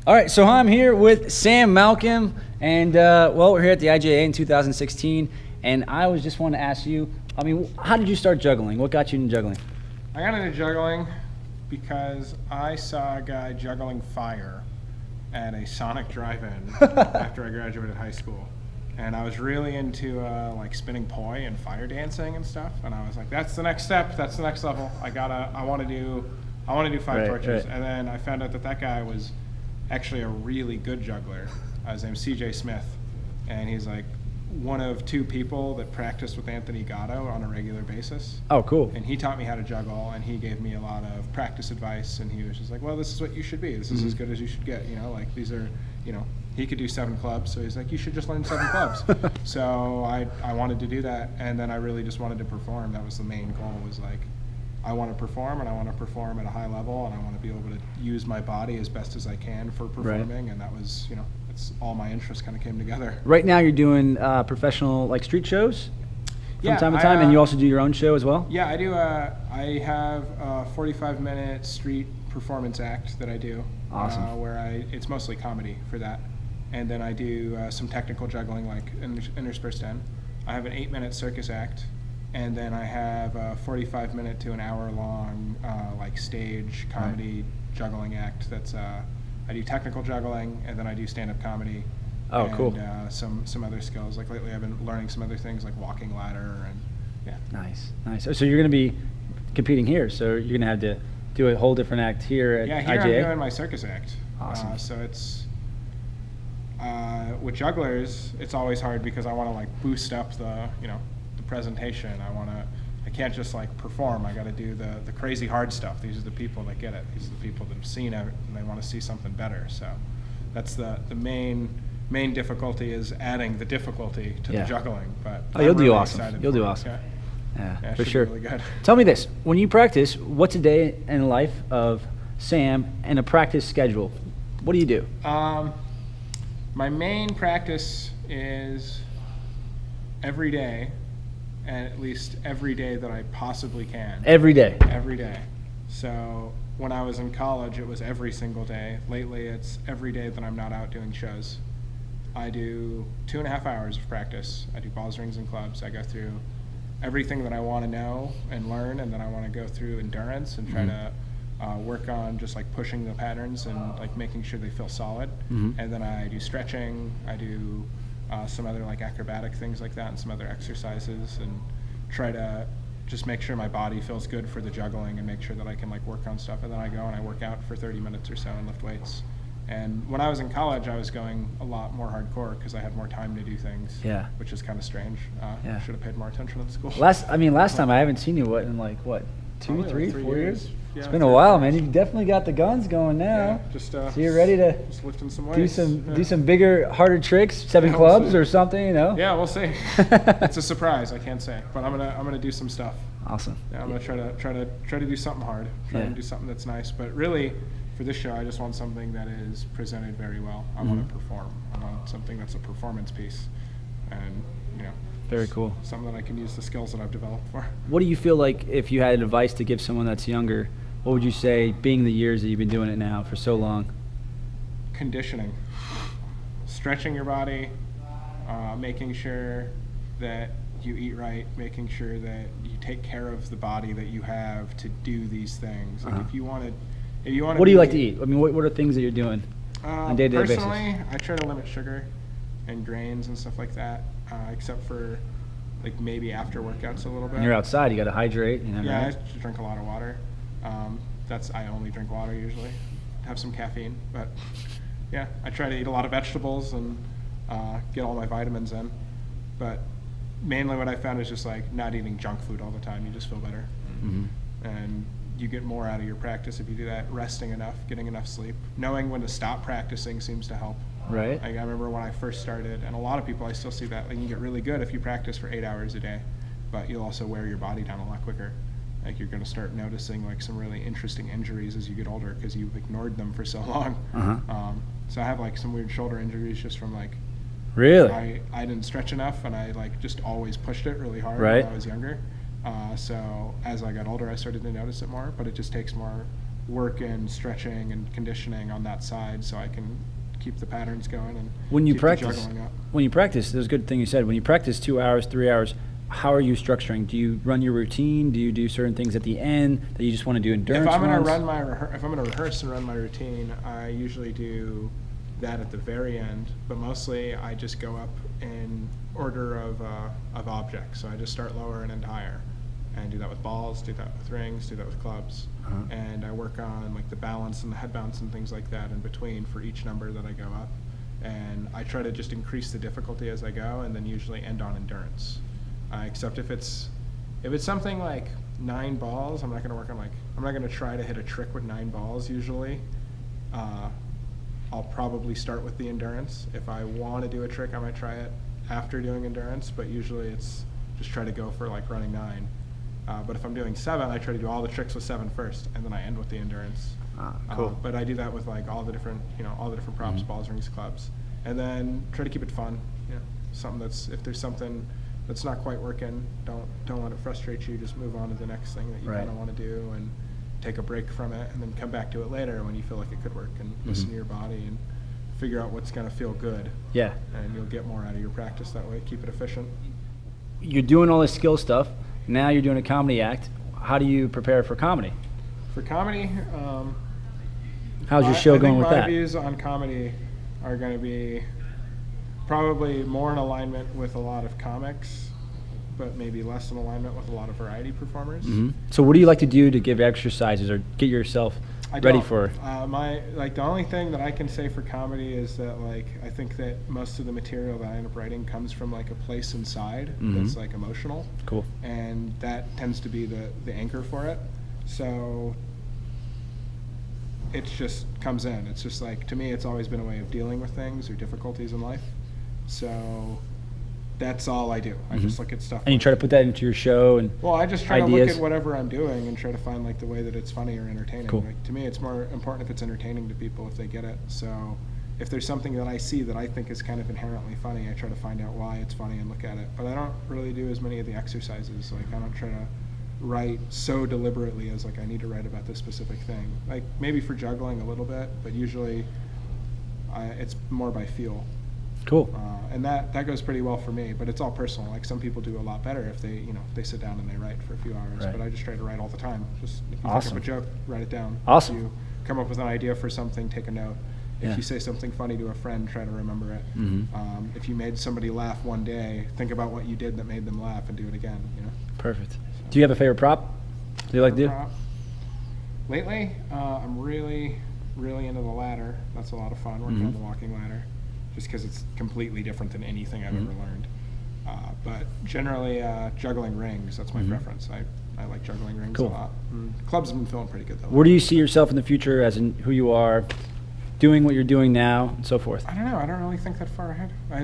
All right, so I'm here with Sam Malcolm, and well, we're here at the IJA in 2016, and I was just wanting to ask you, I mean, how did you start juggling? What got you into juggling? I got into juggling because I saw a guy juggling fire at a Sonic drive-in after I graduated high school. And I was really into like spinning poi and fire dancing and stuff. And I was like, that's the next step. That's the next level. I want to do five torches. Right. And then I found out that guy was actually a really good juggler. His name's CJ Smith. And he's like one of two people that practiced with Anthony Gatto on a regular basis. Oh, cool. And he taught me how to juggle, and he gave me a lot of practice advice, and he was just like, well, this is what you should be. This is as good as you should get, like these are, he could do 7 clubs, so he's like, you should just learn 7 clubs. So I wanted to do that, and then I really just wanted to perform. That was the main goal, was like, I want to perform, and I want to perform at a high level, and I want to be able to use my body as best as I can for performing, right. And that was, it's all my interests kind of came together. Right now you're doing professional like street shows from time to time, and you also do your own show as well? Yeah, I do. I have a 45-minute street performance act that I do. Awesome. Where it's mostly comedy for that. And then I do some technical juggling, like interspersed in. I have an 8-minute circus act, and then I have a 45-minute to an hour-long like stage comedy juggling act. That's I do technical juggling, and then I do stand-up comedy. Oh, and, cool. Some other skills. Like lately, I've been learning some other things, like walking ladder, and yeah. Nice. So you're going to be competing here. So you're going to have to do a whole different act here at IJA? Yeah, here I'm doing my circus act. Awesome. So it's with jugglers, it's always hard because I want to like boost up the the presentation. I can't just like perform. I got to do the crazy hard stuff. These are the people that get it. These are the people that have seen it, and they want to see something better. So that's the main difficulty, is adding the difficulty to the juggling. But you'll really do awesome. You'll do awesome. Yeah, for sure. Really good. Tell me this: when you practice, what's a day in the life of Sam and a practice schedule? What do you do? My main practice is every day, and at least every day that I possibly can. Every day? Every day. So when I was in college, it was every single day. Lately, it's every day that I'm not out doing shows. I do 2.5 hours of practice. I do balls, rings, and clubs. I go through everything that I want to know and learn, and then I want to go through endurance and try to work on just like pushing the patterns and like making sure they feel solid. And then I do stretching. I do some other like acrobatic things like that, and some other exercises, and try to just make sure my body feels good for the juggling, and make sure that I can like work on stuff. And then I go and I work out for 30 minutes or so and lift weights. And when I was in college, I was going a lot more hardcore because I had more time to do things. Yeah. Which is kind of strange. Should have paid more attention in school. Last time I haven't seen you in 2, 3, 4 years? Yeah, it's been a while, man. You've definitely got the guns going now. Yeah, so you're ready to just lifting some weights. do some bigger, harder tricks, 7 clubs or something, Yeah, we'll see. It's a surprise. I can't say, but I'm gonna do some stuff. Awesome. Yeah, I'm gonna try to do something hard. Try to do something that's nice. But really, for this show, I just want something that is presented very well. I want to perform. I want something that's a performance piece, and very cool. Something that I can use the skills that I've developed for. What do you feel like, if you had advice to give someone that's younger, what would you say, being the years that you've been doing it now for so long? Conditioning, stretching your body, making sure that you eat right, making sure that you take care of the body that you have to do these things. Like if you want to. What do you like to eat? I mean, what are things that you're doing on a day-to-day basis? Personally, I try to limit sugar and grains and stuff like that, except for like maybe after workouts a little bit. When you're outside, you got to hydrate. Yeah, right? I drink a lot of water. I only drink water usually. Have some caffeine, but yeah, I try to eat a lot of vegetables and get all my vitamins in. But mainly what I found is just like not eating junk food all the time. You just feel better. And you get more out of your practice if you do that. Resting enough, getting enough sleep. Knowing when to stop practicing seems to help. Right. I remember when I first started, and a lot of people, I still see that, like you get really good if you practice for 8 hours a day, but you'll also wear your body down a lot quicker. Like you're going to start noticing like some really interesting injuries as you get older because you've ignored them for so long. So I have like some weird shoulder injuries just from like. Really? I didn't stretch enough, and I like just always pushed it really hard when I was younger. So as I got older, I started to notice it more, but it just takes more work in stretching and conditioning on that side so I can keep the patterns going and when you keep practice, the juggling up. When you practice, there's a good thing you said. When you practice 2 hours, 3 hours, how are you structuring? Do you run your routine? Do you do certain things at the end that you just want to do endurance If I'm runs? if I'm gonna rehearse and run my routine, I usually do that at the very end. But mostly, I just go up in order of objects. So I just start lower and end higher, and do that with balls, do that with rings, do that with clubs, and I work on like the balance and the head bounce and things like that in between for each number that I go up. And I try to just increase the difficulty as I go, and then usually end on endurance. Except if it's something like 9 balls, I'm not going to try to hit a trick with 9 balls usually. I'll probably start with the endurance. If I want to do a trick, I might try it after doing endurance, but usually it's just try to go for like running 9. But if I'm doing 7, I try to do all the tricks with 7 first, and then I end with the endurance. Cool. But I do that with like all the different props, balls, rings, clubs, and then try to keep it fun. If there's something that's not quite working, don't let it frustrate you. Just move on to the next thing that you kind of want to do, and take a break from it, and then come back to it later when you feel like it could work, and listen to your body and figure out what's going to feel good. Yeah. And you'll get more out of your practice that way. Keep it efficient. You're doing all this skill stuff. Now you're doing a comedy act. How do you prepare for comedy? For comedy, how's your show going with that? My views on comedy are going to be probably more in alignment with a lot of comics, but maybe less in alignment with a lot of variety performers. So what do you like to do to give exercises or get yourself ready for? The only thing that I can say for comedy is that like I think that most of the material that I end up writing comes from like a place inside that's like emotional. Cool. And that tends to be the anchor for it. So it just comes in. It's just like, to me, it's always been a way of dealing with things or difficulties in life. So that's all I do. I just look at stuff. And you try to put that into your show and well, I just try ideas. to look at whatever I'm doing and try to find like the way that it's funny or entertaining. Cool. Like, to me, it's more important if it's entertaining to people if they get it. So if there's something that I see that I think is kind of inherently funny, I try to find out why it's funny and look at it. But I don't really do as many of the exercises. Like I don't try to write so deliberately as like I need to write about this specific thing. Like maybe for juggling a little bit, but usually it's more by feel. Cool. And that goes pretty well for me, but it's all personal. Like some people do a lot better if they sit down and they write for a few hours. Right. But I just try to write all the time. Just if you Awesome. think of a joke, write it down. Awesome. If you come up with an idea for something, take a note. If Yeah. you say something funny to a friend, try to remember it. If you made somebody laugh one day, think about what you did that made them laugh and do it again. Perfect. Do you have a favorite prop? Do you like to do? Lately, I'm really, really into the ladder. That's a lot of fun, working on the walking ladder, just because it's completely different than anything I've ever learned. But generally, juggling rings, that's my preference. I like juggling rings a lot. Clubs have been feeling pretty good, though. Where do you see yourself in the future, as in who you are, doing what you're doing now, and so forth? I don't know. I don't really think that far ahead. I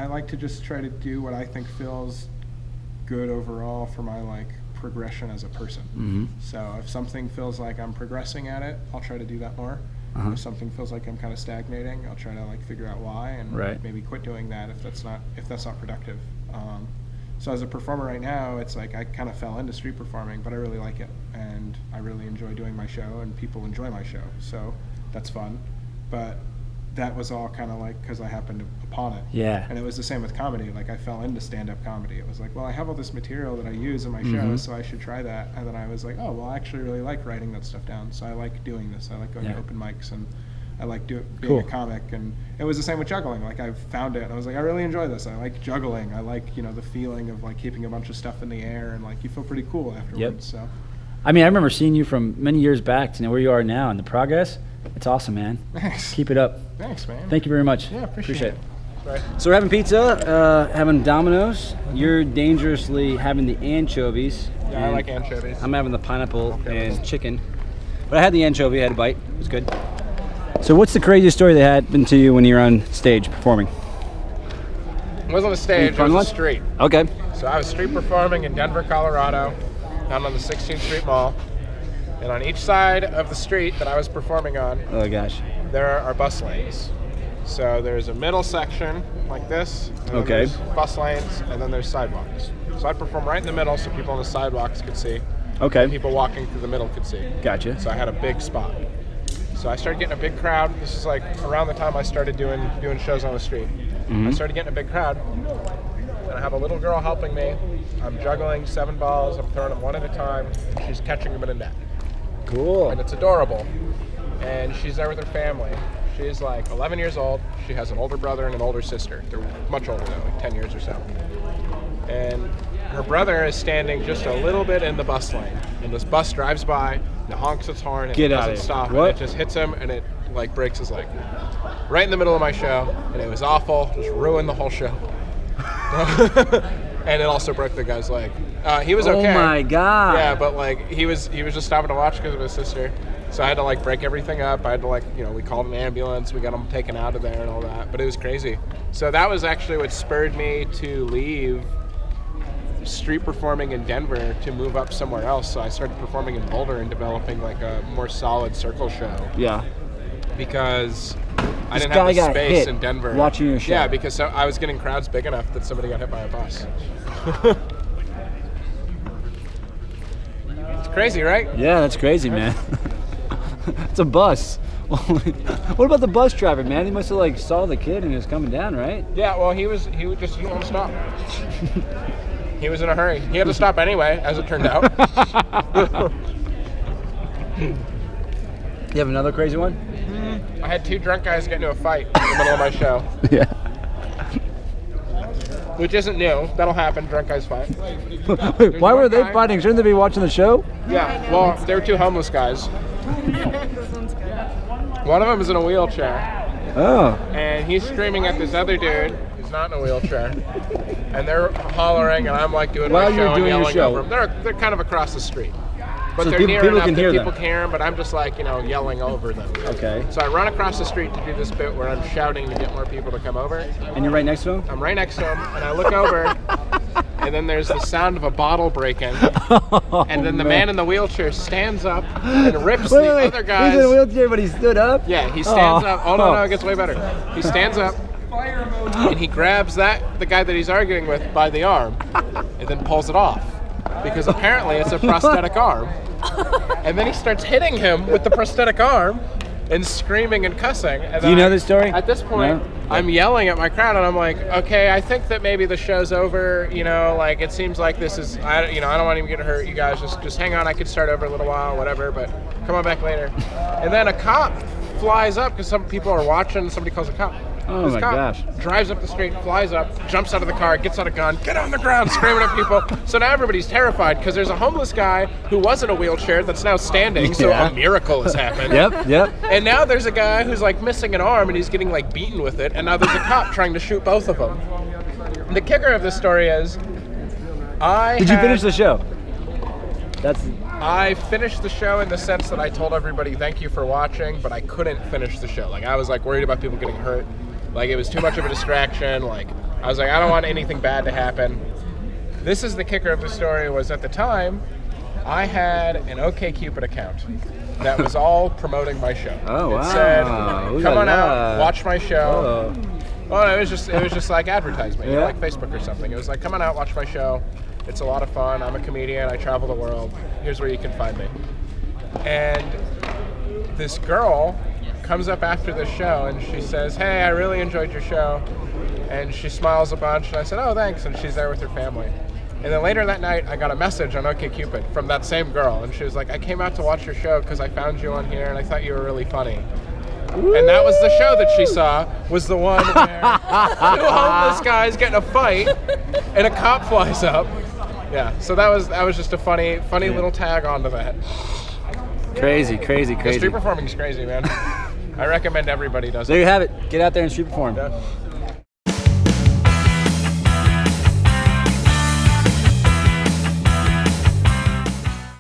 like to just try to do what I think feels good overall for my progression as a person. So if something feels like I'm progressing at it, I'll try to do that more. If something feels like I'm kind of stagnating, I'll try to figure out why and maybe quit doing that if that's not productive. So as a performer right now, it's like I kind of fell into street performing, but I really like it and I really enjoy doing my show and people enjoy my show. So that's fun. But that was all kind of because I happened upon it. Yeah. And it was the same with comedy. I fell into stand-up comedy. It was like, well, I have all this material that I use in my show, so I should try that. And then I was like, oh, well, I actually really like writing that stuff down. So I like doing this. I like going to open mics, and I like being a comic. And it was the same with juggling. I found it, and I was like, I really enjoy this. I like juggling. I like, the feeling of keeping a bunch of stuff in the air, and you feel pretty cool afterwards. Yep. So. I mean, I remember seeing you from many years back to where you are now, and the progress. It's awesome, man. Thanks. Keep it up. Thanks, man. Thank you very much. Yeah, appreciate it. Right. So we're having pizza, having Domino's. You're dangerously having the anchovies. Yeah, I like anchovies. I'm having the pineapple and chicken. But I had the anchovy, I had a bite. It was good. So what's the craziest story that happened to you when you were on stage performing? It wasn't a stage, it was a street. Okay. So I was street performing in Denver, Colorado, down on the 16th Street Mall. And on each side of the street that I was performing on, Oh gosh. there are bus lanes. So there's a middle section like this, and then Okay. there's bus lanes, and then there's sidewalks. So I'd perform right in the middle so people on the sidewalks could see. Okay. People walking through the middle could see. Gotcha. So I had a big spot. So I started getting a big crowd. This is like around the time I started doing shows on the street. I started getting a big crowd, and I have a little girl helping me. I'm juggling 7 balls. I'm throwing them one at a time. And she's catching them in a net. Cool. And it's adorable. And she's there with her family. She's like 11 years old. She has an older brother and an older sister. They're much older though, like 10 years or so. And her brother is standing just a little bit in the bus lane. And this bus drives by, and it honks its horn, and it doesn't stop. What? And it just hits him, and it like breaks his leg. Right in the middle of my show, and it was awful. Just ruined the whole show. And it also broke the guy's leg. He was okay. Oh my God. Yeah, but like he was just stopping to watch because of his sister. So I had to like break everything up. I had to like, we called an ambulance. We got him taken out of there and all that. But it was crazy. So that was actually what spurred me to leave street performing in Denver to move up somewhere else. So I started performing in Boulder and developing like a more solid circle show. Yeah. Because I This didn't guy have the got space hit in Denver. watching your show. Yeah, because I was getting crowds big enough that somebody got hit by a bus. It's crazy, right? Yeah, that's crazy, man. It's a bus. What about the bus driver, man? He must have like saw the kid and he was coming down, right? Yeah, well, he just didn't want to stop. He was in a hurry. He had to stop anyway, as it turned out. You have another crazy one? I had 2 drunk guys get into a fight in the middle of my show, Yeah. which isn't new. That'll happen. Drunk guys fight. Wait, why were one they guy- fighting? Shouldn't they be watching the show? Yeah, well, they were 2 homeless guys. One of them is in a wheelchair, Oh. and he's screaming at this other dude who's not in a wheelchair, and they're hollering, and I'm like doing While my you're show and doing your yelling show. over them. They're kind of across the street, but So they're people- near people enough can that hear people them. can hear them. But I'm just like yelling over them. Okay. So I run across the street to do this bit where I'm shouting to get more people to come over. And you're right next to him? I'm right next to him, and I look over, and then there's the sound of a bottle breaking, and then the man in the wheelchair stands up and rips the other guy's. He's in a wheelchair, but he stood up? Yeah, he stands up. Oh no, it gets way better. He stands up, and he grabs the guy that he's arguing with by the arm, and then pulls it off, because apparently it's a prosthetic arm. And then he starts hitting him with the prosthetic arm and screaming and cussing. And Do you know this story? At this point, No? I'm yelling at my crowd, and I'm like, okay, I think that maybe the show's over. Like it seems like this is, I don't want to even get hurt. You guys just hang on. I could start over a little while, whatever. But come on back later. And then a cop flies up because some people are watching. And somebody calls a cop. Oh This my cop gosh. drives up the street, flies up, jumps out of the car, gets out a gun, get on the ground, screaming at people. So now everybody's terrified because there's a homeless guy who was in a wheelchair that's now standing. So Yeah. a miracle has happened. Yep. And now there's a guy who's like missing an arm and he's getting like beaten with it. And now there's a cop trying to shoot both of them. And the kicker of this story is, Did you finish the show? I finished the show in the sense that I told everybody thank you for watching, but I couldn't finish the show. Like I was like worried about people getting hurt. Like it was too much of a distraction. Like I was like, I don't want anything bad to happen. This is the kicker of the story, was at the time, I had an OkCupid account that was all promoting my show. Oh, wow. It said, Ooh come la on la. out, watch my show. Oh. Well, it was just like advertisement, Yeah. like Facebook or something. It was like, come on out, watch my show. It's a lot of fun. I'm a comedian. I travel the world. Here's where you can find me. And this girl comes up after the show and she says, hey, I really enjoyed your show. And she smiles a bunch. And I said, oh, thanks. And she's there with her family. And then later that night, I got a message on OkCupid from that same girl. And she was like, I came out to watch your show because I found you on here and I thought you were really funny. And that was the show that she saw, was the one where 2 homeless guys get in a fight and a cop flies up. Yeah, so that was just a funny little tag onto that. Crazy. Street performing is crazy, man. I recommend everybody does it. There you have it. Get out there and street perform. Yeah.